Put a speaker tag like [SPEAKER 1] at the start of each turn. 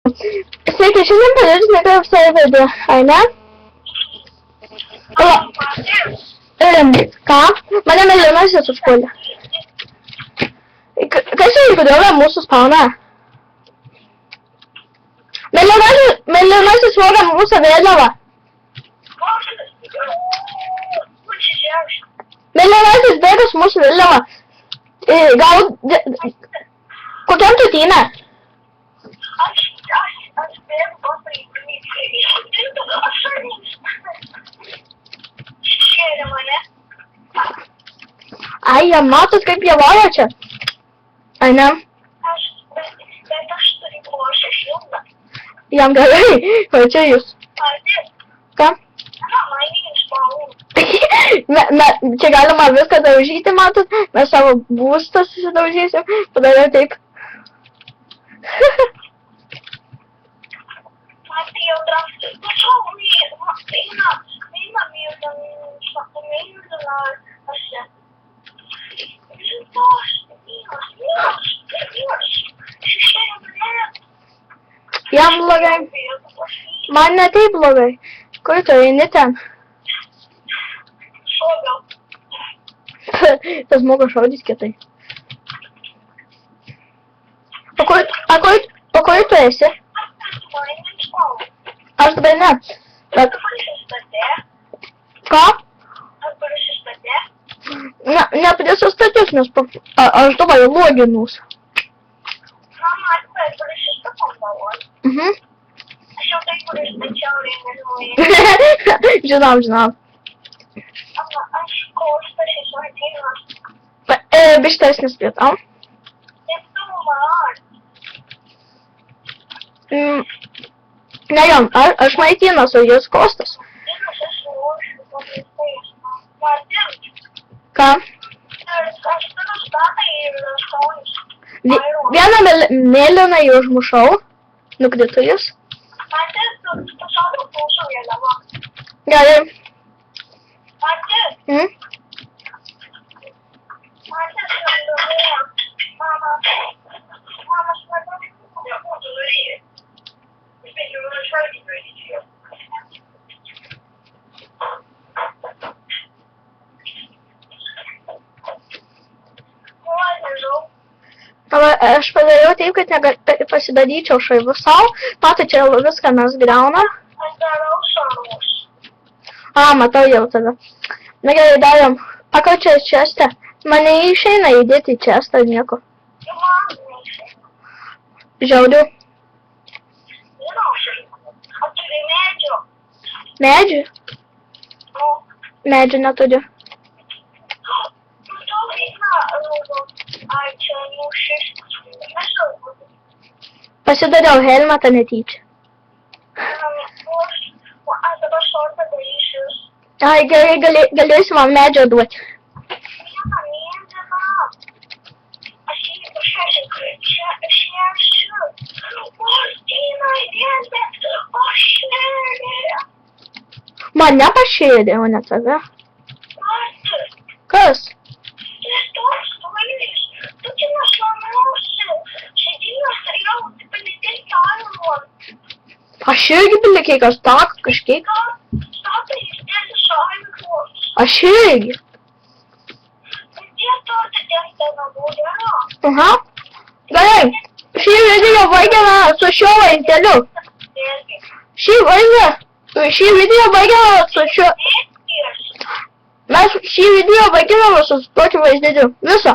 [SPEAKER 1] Sveiki, šiandien padarysime kaip savivedė, ar ne? Ką? Mane mėlynasis užpuolė. Kas čia įgudovė mūsų spauną? Mėlynasis vogia mūsų vėliavą. Mėlynasis bėgas mūsų vėliavą. Gal... Kokiam tu tyne? Aš bėgu šėrė mane. Ai, jie matot, kaip jie varo čia? Ai, ne? Bet aš turiu košę šildą. Jam gerai, o čia jūs. Ką? Čia galima viską daužyti, matot? Mes savo būstą susidaužysim. Padariau taip. Jam blogai. Man ne taip blogai. Kur tu eini ten? Tas moka šaudyt kietai. O kur tu esi? Aš dabar ne. Bet... Ką? Neprisistatysiu, nes aš dabar loginus.
[SPEAKER 2] Mama, atpēc prisistatom balot. Aš jau taip pristačiau renginuoju.
[SPEAKER 1] Žinau.
[SPEAKER 2] Aš kostas esu atėjus.
[SPEAKER 1] Bištesnis pietam.
[SPEAKER 2] Bet tu man.
[SPEAKER 1] Ne, jom, aš maitinas, o jūs kostas.
[SPEAKER 2] Vienas esu lošiu, paprastais. Martin.
[SPEAKER 1] Ką?
[SPEAKER 2] Aš turiu statą ir šaunis.
[SPEAKER 1] Vieną mėlyną užmušau. Nukrito jis.
[SPEAKER 2] Martin, tu šaudau mūsų vėliavą.
[SPEAKER 1] Gerai.
[SPEAKER 2] Martin. Martin, šaudau. Mama, šaudau. Nebūtų daryti. Aš bent jau šaudyti daryti.
[SPEAKER 1] Aš padariau taip, kad pasidaryčiau šaivus savo. Matai, čia viską mes griaunam.
[SPEAKER 2] Aš darau šarvus.
[SPEAKER 1] Matau jau tada. Na gerai, darom. Ko čia česte? Man neišeina įdėti į čestą nieko.
[SPEAKER 2] Ir man neišeina.
[SPEAKER 1] Žiauriu.
[SPEAKER 2] Žinau, o turi medžių?
[SPEAKER 1] Medžių?
[SPEAKER 2] Nu.
[SPEAKER 1] Medžių neturiu.
[SPEAKER 2] Tu eina, ai, čia mūšis. Nežinau.
[SPEAKER 1] Pasidariau helmetą netyčia.
[SPEAKER 2] Aš dabar šortą darysiu.
[SPEAKER 1] Ai, gerai, galėsi man medžio duoti.
[SPEAKER 2] Vieną mėlyną. Aš jį šešiu. Martina, dėdė, aš šerė.
[SPEAKER 1] Mane pašėrė, o ne tave.
[SPEAKER 2] Martin.
[SPEAKER 1] Kas?
[SPEAKER 2] Ты что, стоишь? Тут ты насломался. Сиди на стрелу, ты полетел там.
[SPEAKER 1] Aš irgi pilikiai kažkiek.
[SPEAKER 2] Stop it, there's a sign close.
[SPEAKER 1] Aš irgi.
[SPEAKER 2] Где торты тесто будет?
[SPEAKER 1] Aha. Gerai. Šį video baigiame su šiuo vaizdeliu. Šį video baigiame su šiuo... Mes šį video baigiame su tokiu vaizdeliu. Viso.